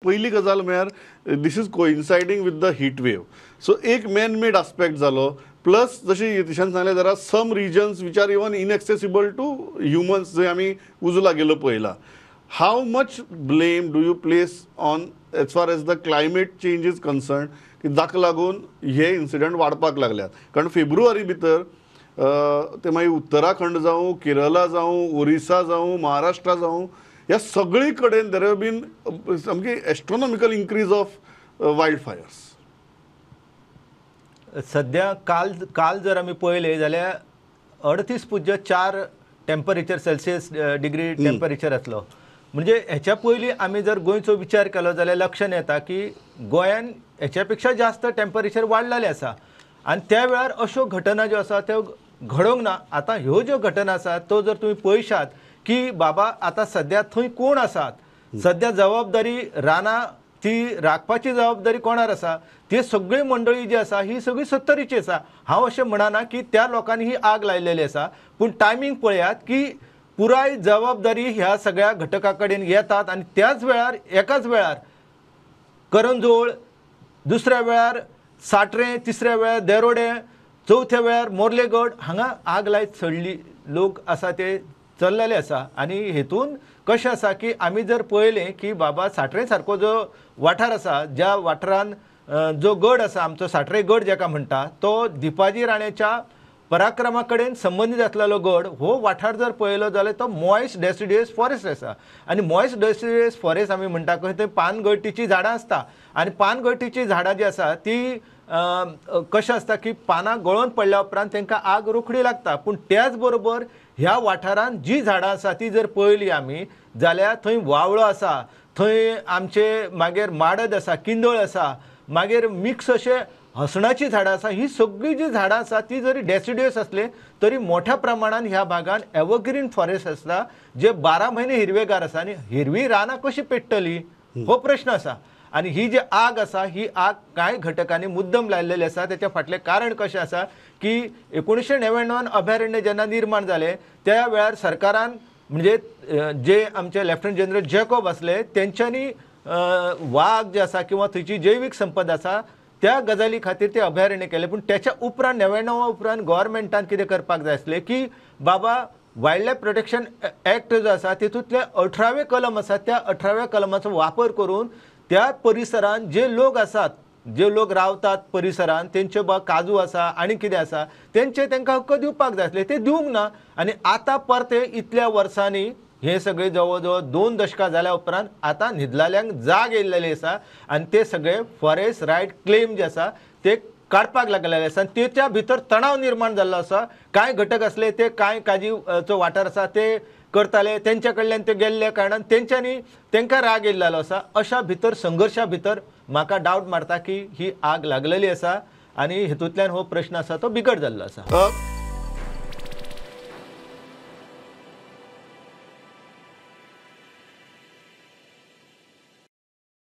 पहिली गजाल म्हळ्यार this is coinciding with the heat wave. So एक मॅन मेड आस्पेक्ट जालो प्लस जशें यतीशान सांगलें there are some reasons which are even inaccessible to humans जंय आमी उजो गेलो पळयला. How much blame do you place on as far as the climate change is concern की जाका लागून हे इन्सिडंट वाडपाक लागल्यात. कारण फेब्रुवारी भितर ते मागीर उत्तराखंड जावं, केरला जावं, ओरिसा जावं, महाराष्ट्रा जावं, ह्या सगळी कडेन देर हॅव बीन सामकी एस्ट्रॉनॉमिकल इन्क्रीज ऑफ वायल्ड फायर्स. सध्या काल जर आमी पळयलें जाल्यार 38.4 टेम्परेचर सेल्सियस डिग्री टेम्परेचर आसलो. म्हणजे हेच्या पयलीं आमी जर गोंयचो विचार केलो जाल्यार लक्षांत येता की गोंयान हेच्या पेक्षा जास्त टेम्परेचर वाडलेलें आसा. आनी त्या वेळार अश्यो घटना ज्यो आसा त्यो घडोवंक ना. आतां ह्यो ज्यो घटना आसात तो जर तुमी पळयशात की बाबा आतां सध्या थंय कोण आसात, सध्या जबाबदारी रानां ती राखपाची जबाबदारी कोणार आसा, ती सगळी मंडळी जी आसा ही सगळी सत्तरीची आसा. हांव अशें म्हणना की त्या लोकांनी ही आग लायलेली आसा, पूण टायमींग पळयात की पुराय जबाबदारी ह्या सगळ्या घटकां कडेन येतात आनी त्याच वेळार एकाच वेळार करंजोळ, दुसऱ्या वेळार साट्रे, तिसऱ्या वेळार देरोडे, चौथ्या वेळार मोर्लेगड हांगा आग लायत सडली लोक आसा ते चल्लेले आसा. आनी हेतून कशें आसा की आमी जर पळयलें की बाबा साट्रे सारको जो वाठार आसा, ज्या वाठारान जो गड आसा आमचो साट्रे गड जाका म्हणटा, तो दिपाजी राणेच्या पराक्रमा कडेन संबंदीत आसलेलो गड. हो वाठार जर पळयलो जाल्यार तो मॉयस्ट डेसिडियस फॉरेस्ट आसा. आनी मॉयस्ट डेसिडियस फॉरेस्ट आमी म्हणटा खंय थंय पानगळटीची झाडां आसता. आनी पानगळटीची झाडां जी आसा ती कशें आसता की पानां गळोवन पडल्या उपरांत तांकां आग रोखडी लागता. पूण त्याच बरोबर ह्या वाठारांत जी झाडां आसा ती जर पळयली आमी जाल्यार थंय वावळो आसा, थंय आमचे मागीर माडद आसा, किंदळ आसा, मागीर मिक्स अशे हसणाची झाडां आसा. ही सगळी जी झाडां आसा ती जरी डेसिडियस आसले तरी मोठ्या प्रमाणात ह्या भागात एव्हरग्रीन फॉरेस्ट आसता जे 12 म्हयने हिरवेगार आसा. आनी हिरवी रानां कशी पेट्टली हो प्रश्न आसा. आनी ही जी आग आसा ही आग कांय घटकांनी मुद्दम लायलेली आसा. त्याच्या फाटलें कारण कशें आसा की 1999 अभयारण्य जेन्ना निर्माण जालें त्या वेळार सरकारान म्हणजे जे आमचे लेफ्टनंट जनरल जॅकॉब आसले तेंच्यांनी वाघ जे आसा किंवा थंयची जैवीक संपदा आसा त्या गजाली खातीर ते अभयारण्य केले. पूण त्याच्या उपरांत 99 उपरांत गोव्हर्मेंटान कितें करपाक जाय आसलें की बाबा वायल्ड लायफ प्रोटेक्शन एक्ट जो आसा तितूंतले 18वें कलम आसा त्या 18व्या कलमाचो वापर करून त्या परिसरांत जे लोक आसात, जे लोक रावतात परिसरांत तेंचे काजू आसा आनी कितें आसा तेंचे तांकां हक्क दिवपाक जाय आसले, ते दिवंक ना. आनी आतां परते इतल्या वर्सांनी हे सगळे जवळ जवळ 2 दशकां जाल्या उपरांत आतां न्हिदलेल्यांक जाग येयलेली आसा आनी ते सगळे फॉरेस्ट रायट क्लेम जे आसा ते काडपाक लागलेले आसा. तेच्या भितर तणाव निर्माण जाल्लो आसा. कांय घटक आसले ते कांय काजीचो वाठार आसा ते करताले, तेंच्या कडल्यान ते गेल्ल्या कारणान तेंच्यांनी तांकां राग येयल्लो आसा. अशा भितर संघर्शा भितर म्हाका डावट मारता की ही आग लागलेली आसा आनी हेतूंतल्यान हो प्रश्न आसा तो बिकट जाल्लो आसा.